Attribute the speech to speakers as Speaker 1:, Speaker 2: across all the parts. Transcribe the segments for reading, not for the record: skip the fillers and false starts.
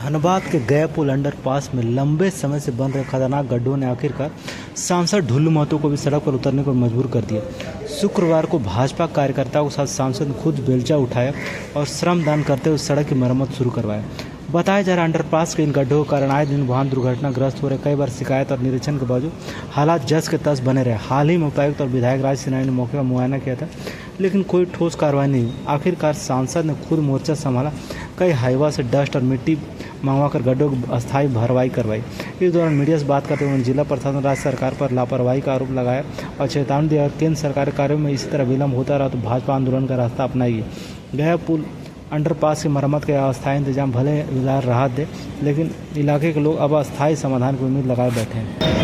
Speaker 1: धनबाद के गया पुल अंडरपास में लंबे समय से बन रहे खतरनाक गड्ढों ने आखिरकार सांसद ढुल्लू महतो को भी सड़क पर उतरने को मजबूर कर दिया। शुक्रवार को भाजपा कार्यकर्ताओं के साथ सांसद ने खुद बेलचा उठाया और श्रमदान करते हुए सड़क की मरम्मत शुरू करवाया। बताया जा रहा अंडरपास के इन गड्ढों के कारण आए दिन वाहन दुर्घटनाग्रस्त हो रहे। कई बार शिकायत और निरीक्षण के बावजूद हालात जस के तस बने रहे। हाल ही में उपायुक्त और विधायक राज सिन्हा ने मौके का मुआयना किया था, लेकिन कोई ठोस कार्रवाई नहीं हुई। आखिरकार सांसद ने खुद मोर्चा संभाला, कई हाईवा से डस्ट और मिट्टी मंगवाकर गड्ढों की अस्थायी भरवाई करवाई। इस दौरान मीडिया से बात करते हुए जिला प्रशासन राज्य सरकार पर लापरवाही का आरोप लगाया और चेतावनी दिया, केंद्र सरकार कार्यों में इसी तरह विलंब होता रहा तो भाजपा आंदोलन का रास्ता अपनाएगी। गया पुल अंडरपास की मरम्मत के अस्थायी इंतजाम भले फिलहाल राहत दे, लेकिन इलाके के लोग अब अस्थायी समाधान की उम्मीद लगाए बैठे हैं।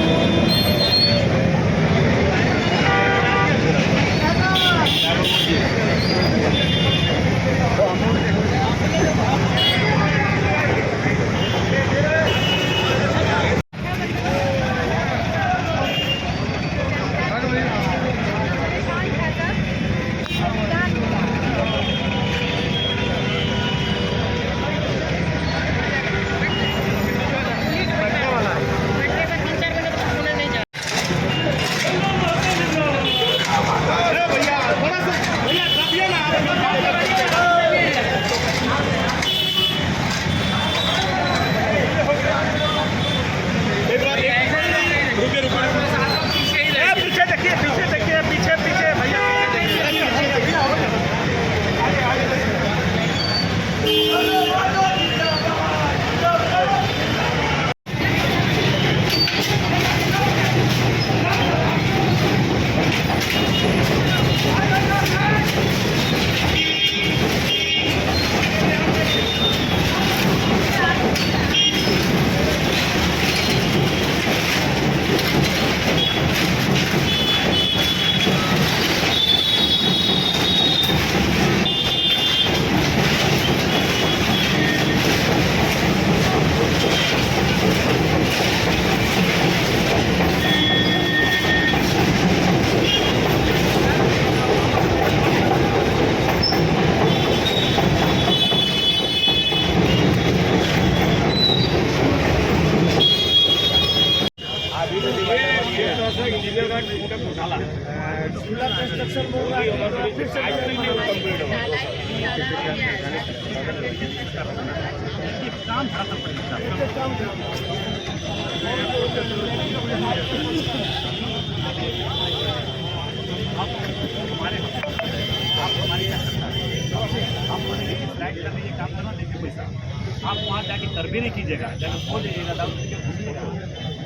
Speaker 2: आप वहाँ जाके कर भी नहीं कीजिएगा, जब खो लीजिएगा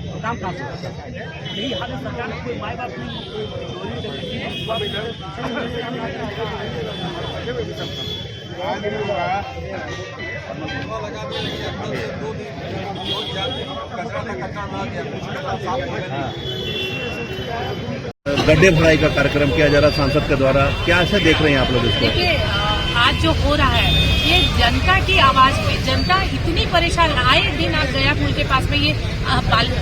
Speaker 2: तो काम कहाँ से यही हाल है। सरकार ने कोई माय बाप नहीं
Speaker 3: गड्ढे भराई का कार्यक्रम किया जा रहा सांसद के द्वारा, क्या ऐसे देख रहे हैं आप लोग इसको?
Speaker 4: देखिए, आज जो हो रहा है ये जनता की आवाज में, जनता इतनी परेशान। आए दिन आप गया पुल के पास में ये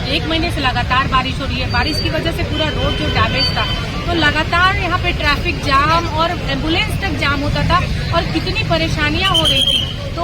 Speaker 4: 1 महीने से लगातार बारिश हो रही है। बारिश की वजह से पूरा रोड जो डैमेज था, तो लगातार यहाँ पे ट्रैफिक जाम और एम्बुलेंस तक जाम होता था और कितनी परेशानियां हो रही थी। तो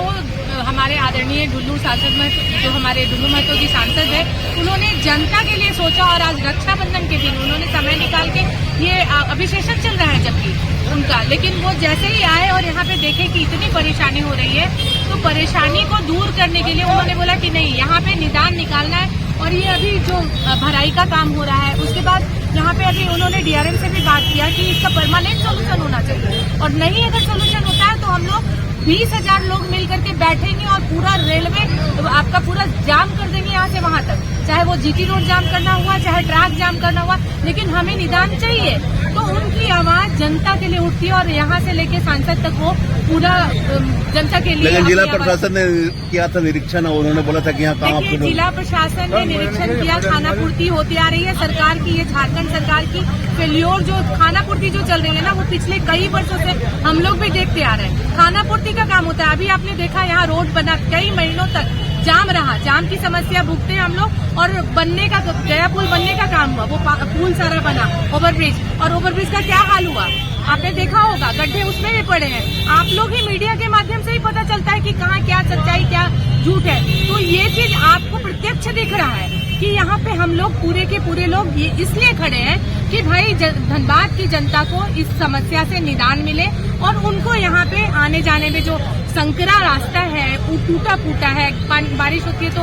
Speaker 4: हमारे आदरणीय ढुल्लू सांसद में जो हमारे ढुल्लू महतो जी सांसद है, उन्होंने जनता के लिए सोचा और आज रक्षाबंधन के दिन उन्होंने समय निकाल के ये अभिषेचन चल रहा है जबकि उनका, लेकिन वो जैसे ही आए और यहाँ पे देखे कि इतनी परेशानी हो रही है तो परेशानी को दूर करने के लिए उन्होंने बोला कि नहीं, यहाँ पे निदान निकालना है। और ये अभी जो भराई का काम हो रहा है, उसके बाद यहाँ पे अभी उन्होंने डीआरएम से भी बात किया कि इसका परमानेंट सोल्यूशन होना चाहिए, और नहीं अगर सोल्यूशन होता है तो हम लोग 20,000 लोग मिल करके बैठेंगे और पूरा रेलवे आपका पूरा जाम कर देंगे यहाँ से वहाँ तक, चाहे वो जीटी रोड जाम करना हुआ, चाहे ट्रैक जाम करना हुआ, लेकिन हमें निदान चाहिए। तो उनकी आवाज जनता के लिए उठती है और यहाँ से लेके सांसद तक वो पूरा जनता के लिए।
Speaker 3: लेकिन जिला प्रशासन ने किया था निरीक्षण और उन्होंने बोला था कि यहाँ काम।
Speaker 4: देखिए, जिला प्रशासन ने निरीक्षण किया, खानापूर्ति होती आ रही है सरकार की, ये झारखंड सरकार की फेल्योर जो खानापूर्ति जो चल रही है ना, वो पिछले कई वर्षों से हम लोग भी देखते आ रहे हैं। खानापूर्ति का काम होता है। अभी आपने देखा यहाँ रोड बना, कई महीनों तक जाम रहा, जाम की समस्या भुगते हम लोग, और बनने का, गया पुल बनने का काम हुआ, वो पुल सारा बना, ओवरब्रिज, और ओवरब्रिज का क्या हाल हुआ आपने देखा होगा, गड्ढे उसमें भी पड़े हैं। आप लोग ही मीडिया के माध्यम से ही पता चलता है कि कहाँ क्या सच्चाई, क्या झूठ है। तो ये चीज आपको प्रत्यक्ष दिख रहा है कि यहाँ पे हम लोग पूरे के पूरे लोग ये इसलिए खड़े हैं कि भाई धनबाद की जनता को इस समस्या से निदान मिले और उनको यहाँ पे आने जाने में जो संकरा रास्ता है वो टूटा फूटा है, बारिश होती है तो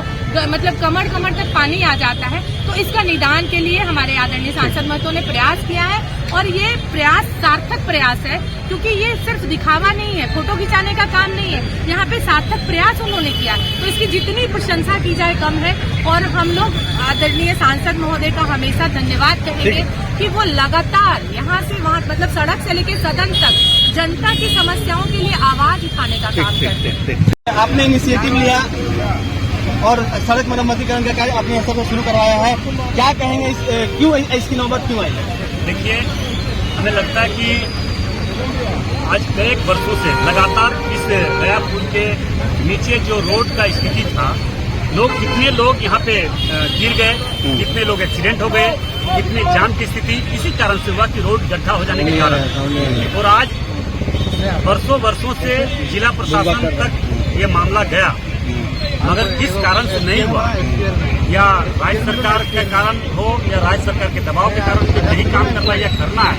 Speaker 4: मतलब कमर कमर तक पानी आ जाता है, तो इसका निदान के लिए हमारे आदरणीय सांसद महतो ने प्रयास किया है और ये प्रयास सार्थक प्रयास है, क्योंकि ये सिर्फ दिखावा नहीं है, फोटो खिंचाने का काम नहीं है, यहाँ पे सार्थक प्रयास उन्होंने किया, तो इसकी जितनी प्रशंसा की जाए कम है। और हम लोग आदरणीय सांसद महोदय का हमेशा धन्यवाद कहेंगे कि वो लगातार यहाँ से वहाँ मतलब सड़क से लेकर सदन तक जनता की समस्याओं के लिए आवाज उठाने का काम करते हैं।
Speaker 5: आपने इनिशिएटिव लिया और सड़क मरम्मतीकरण का कार्य अपने स्तर पर शुरू करवाया है, क्या कहेंगे क्यों इसकी नौबत क्यों आई?
Speaker 2: देखिए, हमें लगता है कि आज कई वर्षों से लगातार इस गया पुल के नीचे जो रोड का स्थिति था, कितने लोग यहाँ पे गिर गए, कितने लोग एक्सीडेंट हो गए, कितने जाम की स्थिति इसी कारण से हुआ कि रोड गड्ढा हो जाने के कारण। और आज वर्षों से जिला प्रशासन तक ये मामला गया, मगर किस कारण से नहीं हुआ, या राज्य सरकार के कारण हो या राज्य सरकार के दबाव के कारण जो नहीं काम करना या करना है,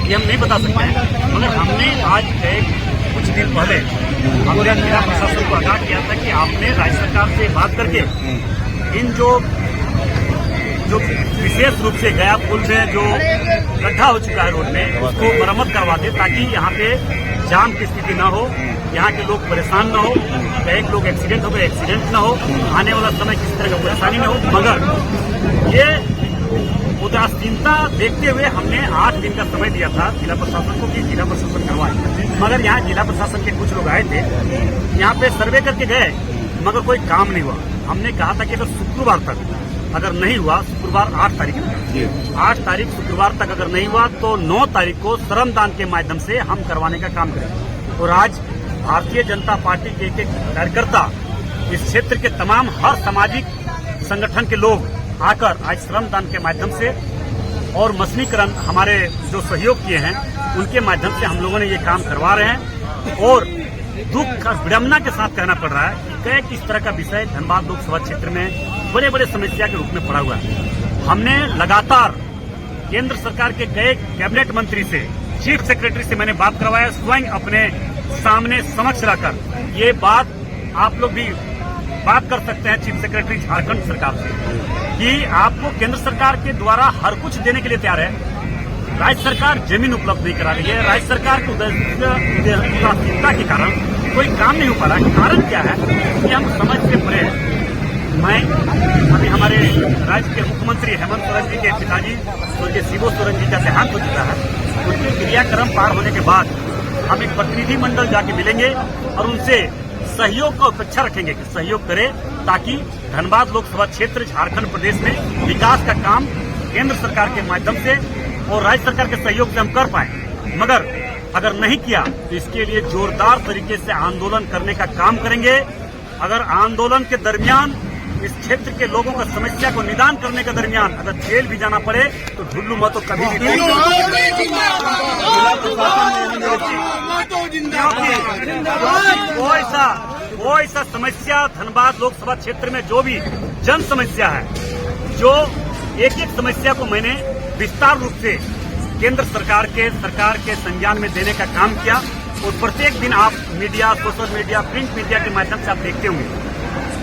Speaker 2: ये हम नहीं बता सकते हैं। मगर हमने आज कुछ दिन पहले हमने जिला प्रशासन को आगाह किया था कि आपने राज्य सरकार से बात करके इन जो विशेष रूप से गया पुल में जो गड्ढा हो चुका है रोड में, उसको मरम्मत करवा दे, ताकि यहाँ पे जाम की स्थिति न हो, यहाँ के लोग परेशान न हो, कई लोग एक्सीडेंट हो गए, एक्सीडेंट न हो, आने वाला समय किसी तरह का परेशानी न हो। मगर ये उदासीनता देखते हुए हमने 8 दिन का समय दिया था जिला प्रशासन को कि जिला प्रशासन करवाए, मगर यहाँ जिला प्रशासन के कुछ लोग आए थे, यहाँ पे सर्वे करके गए, मगर कोई काम नहीं हुआ। हमने कहा था कि अगर शुक्रवार तक अगर नहीं हुआ, शुक्रवार 8 तारीख तक, 8 तारीख शुक्रवार तक अगर नहीं हुआ तो 9 तारीख को श्रमदान के माध्यम से हम करवाने का काम करेंगे। और आज भारतीय जनता पार्टी के एक कार्यकर्ता, इस क्षेत्र के तमाम हर सामाजिक संगठन के लोग आकर आज श्रमदान के माध्यम से और मशीनीकरण हमारे जो सहयोग किए हैं उनके माध्यम से हम लोगों ने ये काम करवा रहे हैं। और दुख और विडम्बना के साथ कहना पड़ रहा है कि किस तरह का विषय धनबाद लोकसभा क्षेत्र में बड़े बड़े समस्या के रूप में पड़ा हुआ है। हमने लगातार केंद्र सरकार के कई कैबिनेट मंत्री से, चीफ सेक्रेटरी से मैंने बात करवाया, स्वयं अपने सामने समक्ष रखकर ये बात आप लोग भी बात कर सकते हैं चीफ सेक्रेटरी झारखंड सरकार से कि आपको केंद्र सरकार के द्वारा हर कुछ देने के लिए तैयार है, राज्य सरकार जमीन उपलब्ध नहीं करा रही है, राज्य सरकार की उदासीनता के कारण कोई काम नहीं हो पा रहा है। कारण क्या है कि हम समझ से परे हैं। मैं अभी हमारे राज्य के मुख्यमंत्री हेमंत सोरेन जी के पिताजी स्वर्गीय शिबू सोरेन जी का देहांत हो चुका है, उनके क्रियाक्रम पार होने के बाद हम एक प्रतिनिधि मंडल जाके मिलेंगे और उनसे सहयोग का अपेक्षा रखेंगे कि सहयोग करें, ताकि धनबाद लोकसभा क्षेत्र झारखंड प्रदेश में विकास का काम केंद्र सरकार के माध्यम से और राज्य सरकार के सहयोग से हम कर पाए। मगर अगर नहीं किया तो इसके लिए जोरदार तरीके से आंदोलन करने का काम करेंगे। अगर आंदोलन के दरमियान इस क्षेत्र के लोगों का समस्या को निदान करने के दरमियान अगर जेल भी जाना पड़े तो ढुल्लू महतो कभी भी वो ऐसा समस्या धनबाद लोकसभा क्षेत्र में जो भी जन समस्या है, जो एक एक समस्या को मैंने विस्तार रूप से केंद्र सरकार के संज्ञान में देने का काम किया। और प्रत्येक दिन आप media, social media, print media के माध्यम से आप देखते होंगे,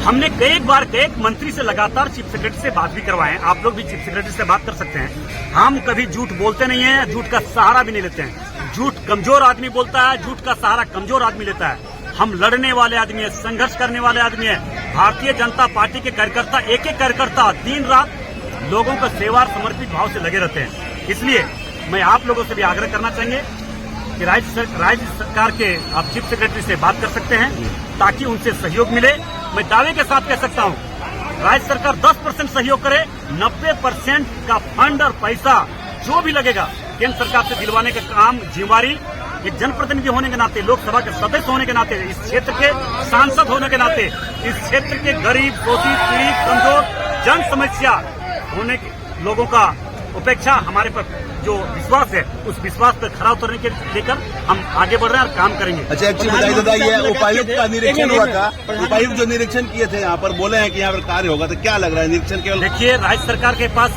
Speaker 2: हमने कई बार कई मंत्री से लगातार चीफ सेक्रेटरी से बात भी करवाए। आप लोग भी चीफ सेक्रेटरी से बात कर सकते हैं। हम कभी झूठ बोलते नहीं है, झूठ का सहारा भी नहीं लेते हैं। झूठ कमजोर आदमी बोलता है, झूठ का सहारा कमजोर आदमी लेता है। हम लड़ने वाले आदमी है, संघर्ष करने वाले आदमी है। भारतीय जनता पार्टी के कार्यकर्ता, एक एक कार्यकर्ता दिन रात लोगों का सेवा समर्पित भाव से लगे रहते हैं। इसलिए मैं आप लोगों से भी आग्रह करना चाहेंगे कि राज्य सरकार के आप चीफ सेक्रेटरी से बात कर सकते हैं, ताकि उनसे सहयोग मिले। मैं दावे के साथ कह सकता हूं, राज्य सरकार 10% सहयोग करे, 90% का फंड और पैसा जो भी लगेगा केंद्र सरकार से दिलवाने का काम जिम्मेवारी एक जनप्रतिनिधि होने के नाते, लोकसभा के सदस्य होने के नाते, इस क्षेत्र के सांसद होने के नाते, इस क्षेत्र के गरीब, शोषित, पीड़ित, कमजोर जन समस्या होने के लोगों का उपेक्षा हमारे पर जो विश्वास है उस विश्वास पर खरा उतरने के लेकर हम आगे बढ़ रहे हैं और काम करेंगे।
Speaker 3: अच्छा, एक चीज बताइए दादा, ये उपायुक्त का निरीक्षण हुआ था, उपायुक्त जो निरीक्षण किए थे यहाँ पर, बोले हैं कि यहाँ पर कार्य होगा, तो क्या लग रहा है निरीक्षण केवल?
Speaker 2: देखिए, राज्य सरकार के पास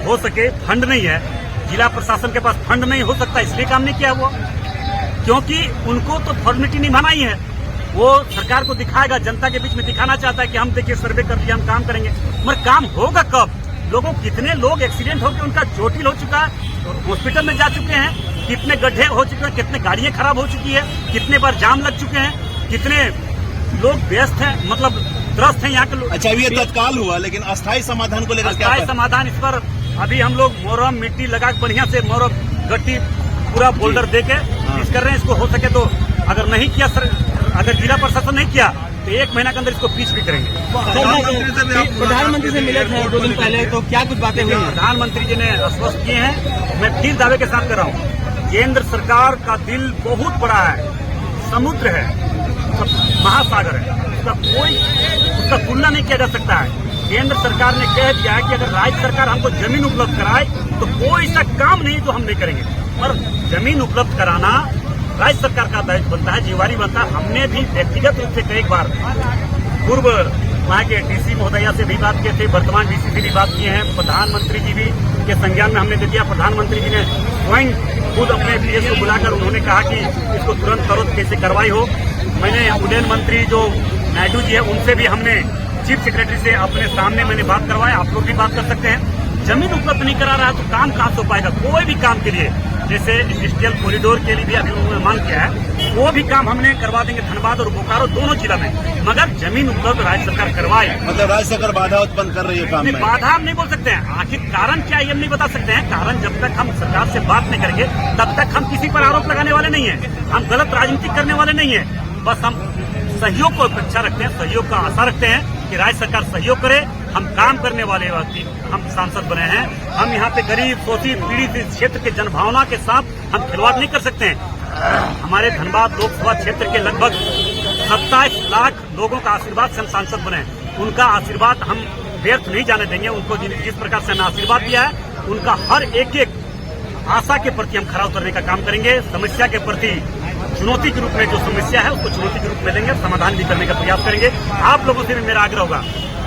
Speaker 2: हो सके फंड नहीं है, जिला प्रशासन के पास फंड नहीं हो सकता, इसलिए काम नहीं किया हुआ, क्योंकि उनको तो फॉर्मेलिटी निभाना ही है। वो सरकार को दिखाएगा, जनता के बीच में दिखाना चाहता है कि हम देखिए सर्वे कर दिया, हम काम करेंगे, मगर काम होगा कब? लोगों, कितने लोग एक्सीडेंट होकर उनका चोटिल हो चुका है, हॉस्पिटल में जा चुके हैं, कितने गड्ढे हो चुके हैं, कितने गाड़ियां खराब हो चुकी है, कितने बार जाम लग चुके हैं, कितने लोग व्यस्त हैं, मतलब त्रस्त हैं यहाँ के लोग।
Speaker 3: अच्छा, ये तत्काल हुआ, लेकिन अस्थायी समाधान को लेकर क्या?
Speaker 2: अस्थायी समाधान इस पर अभी हम लोग मोरम मिट्टी लगा बढ़िया से मोरम गट्टी पूरा बोल्डर दे के इस कर रहे हैं। इसको हो सके तो अगर नहीं किया अगर जिला प्रशासन नहीं किया तो 1 महीना के अंदर इसको पीछ भी करेंगे।
Speaker 5: प्रधानमंत्री से मिले थे 2 दिन पहले, तो क्या कुछ बातें हुई?
Speaker 2: प्रधानमंत्री जी ने आश्वस्त किए हैं, मैं फिर दावे के साथ कर रहा हूँ, केंद्र सरकार का दिल बहुत बड़ा है, समुद्र है, महासागर है, उसका तुलना नहीं किया जा सकता है। केंद्र सरकार ने कह दिया है कि अगर राज्य सरकार हमको जमीन उपलब्ध कराए तो कोई ऐसा काम नहीं जो हम नहीं करेंगे, पर जमीन उपलब्ध कराना राज्य सरकार का दायित्व बनता है, जिम्मेवारी बनता है। हमने भी व्यक्तिगत रूप से कई बार पूर्व वहाँ के डीसी महोदया से भी बात किए थे, वर्तमान डीसी से भी बात किए हैं, प्रधानमंत्री जी भी के संज्ञान में हमने दे दिया। प्रधानमंत्री जी ने स्वयं खुद अपने पीएस को बुलाकर उन्होंने कहा कि इसको तुरंत करो, कैसे कार्रवाई हो। मैंने उड्डयन मंत्री जो नायडू जी है उनसे भी हमने चीफ सेक्रेटरी से अपने सामने मैंने बात करवाया, आप लोग भी बात कर सकते हैं। जमीन उपलब्ध नहीं करा रहा है तो काम कहाँ से हो पाएगा? कोई भी काम के लिए, जैसे इंडस्ट्रियल कॉरिडोर के लिए भी अभी उन्होंने मांग किया है, वो भी काम हमने करवा देंगे धनबाद और बोकारो दोनों जिला में, मगर जमीन उपलब्ध राज्य सरकार करवाए।
Speaker 3: मतलब राज्य सरकार बाधा उत्पन्न कर रही है काम में?
Speaker 2: बाधा हम नहीं बोल सकते हैं, आखिर कारण क्या है ये हम नहीं बता सकते हैं। कारण जब तक हम सरकार से बात नहीं करेंगे तब तक हम किसी पर आरोप लगाने वाले नहीं है, हम गलत राजनीति करने वाले नहीं है। बस हम सहयोग को अपेक्षा रखते हैं, सहयोग का आशा रखते हैं कि राज्य सरकार सहयोग करे। हम काम करने वाले व्यक्ति, हम सांसद बने हैं, हम यहाँ पे गरीब शोषित पीड़ित इस क्षेत्र के जनभावना के साथ हम खिलवाड़ नहीं कर सकते हैं। हमारे धनबाद लोकसभा क्षेत्र के लगभग 27 लाख लोगों का आशीर्वाद से हम सांसद बने हैं, उनका आशीर्वाद हम व्यर्थ नहीं जाने देंगे। उनको जिस प्रकार से हमें आशीर्वाद दिया है, उनका हर एक आशा के प्रति हम खरा उतरने का काम करेंगे। समस्या के प्रति चुनौती के रूप में जो समस्या है उसको चुनौती के रूप में लेंगे, समाधान भी करने का प्रयास करेंगे। आप लोगों से भी मेरा आग्रह होगा,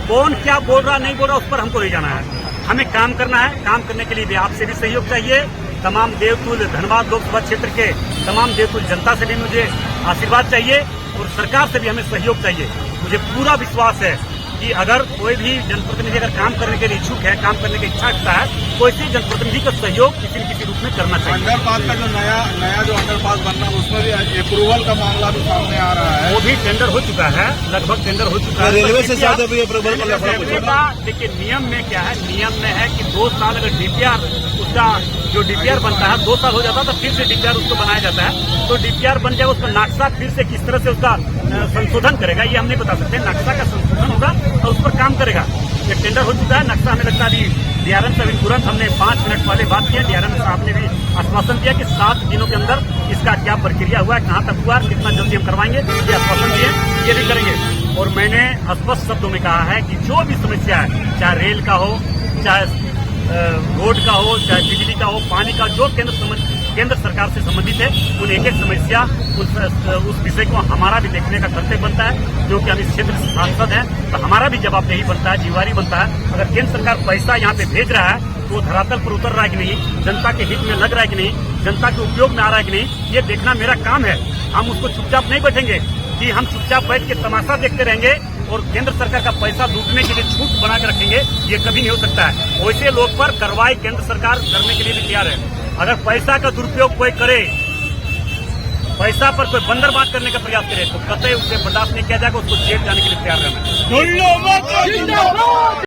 Speaker 2: कौन क्या बोल रहा नहीं बोल रहा उस पर हमको नहीं जाना है, हमें काम करना है। काम करने के लिए भी आपसे भी सहयोग चाहिए। तमाम देवतुल्य धनबाद लोकसभा क्षेत्र के तमाम देवतुल्य जनता से भी मुझे आशीर्वाद चाहिए और सरकार से भी हमें सहयोग चाहिए। मुझे पूरा विश्वास है कि अगर कोई भी जनप्रतिनिधि अगर काम करने के लिए इच्छुक है, काम करने की इच्छा रखता है, तो ऐसे जनप्रतिनिधि का सहयोग किसी न किसी रूप में करना चाहिए।
Speaker 6: अंडरपास का जो नया जो अंडरपास बन रहा है उसमें भी अप्रूवल का मामला भी सामने आ रहा है,
Speaker 2: वो भी टेंडर हो चुका है, लगभग टेंडर हो चुका है।
Speaker 3: रेलवे से ज्यादा भी अप्रूवल का लफड़ा पूछा।
Speaker 2: देखिए, नियम में क्या है, नियम में है कि 2 साल अगर डीपीआर उसका जो डीपीआर बनता है 2 साल हो जाता है तो फिर से डीपीआर उसको बनाया जाता है, तो डीपीआर बन जाए उसका नक्शा फिर से किस तरह से उसका संशोधन करेगा ये हम नहीं बता सकते। नक्शा का संशोधन होगा तो उस पर काम करेगा। ये टेंडर हो चुका है, नक्शा हमें लगता है डीआरएम से अभी तुरंत हमने 5 मिनट पहले बात किया, डीआरएम साहब ने भी आश्वासन दिया कि 7 दिनों के अंदर इसका क्या प्रक्रिया हुआ है, कहाँ तक हुआ है, कितना जल्दी हम करवाएंगे, ये आश्वासन दिए, ये भी करेंगे। और मैंने स्पष्ट शब्दों में कहा है कि जो भी समस्या है, चाहे रेल का हो, चाहे रोड का हो, चाहे बिजली का हो, पानी का, जो केंद्र सरकार से संबंधित है, उन एक समस्या उस विषय को हमारा भी देखने का कर्तव्य बनता है, क्योंकि हम इस क्षेत्र से सांसद हैं, तो हमारा भी जवाबदेही बनता है, जिम्मेवारी बनता है। अगर केंद्र सरकार पैसा यहाँ पे भेज रहा है तो वो धरातल पर उतर रहा है कि नहीं, जनता के हित में लग रहा है कि नहीं, जनता के उपयोग में आ रहा है कि नहीं, ये देखना मेरा काम है। हम उसको चुपचाप नहीं बैठेंगे कि हम चुपचाप बैठ के तमाशा देखते रहेंगे और केंद्र सरकार का पैसा लूटने के लिए छूट बना के रखेंगे, ये कभी नहीं हो सकता है। वैसे लोग पर कार्रवाई केंद्र सरकार करने के लिए भी तैयार है। अगर पैसा का दुरुपयोग कोई करे, पैसा पर कोई बंदरबांट करने का प्रयास करे, तो कतई उससे बर्दाश्त नहीं किया जाएगा, उसको जेल जाने के लिए तैयार रहना है।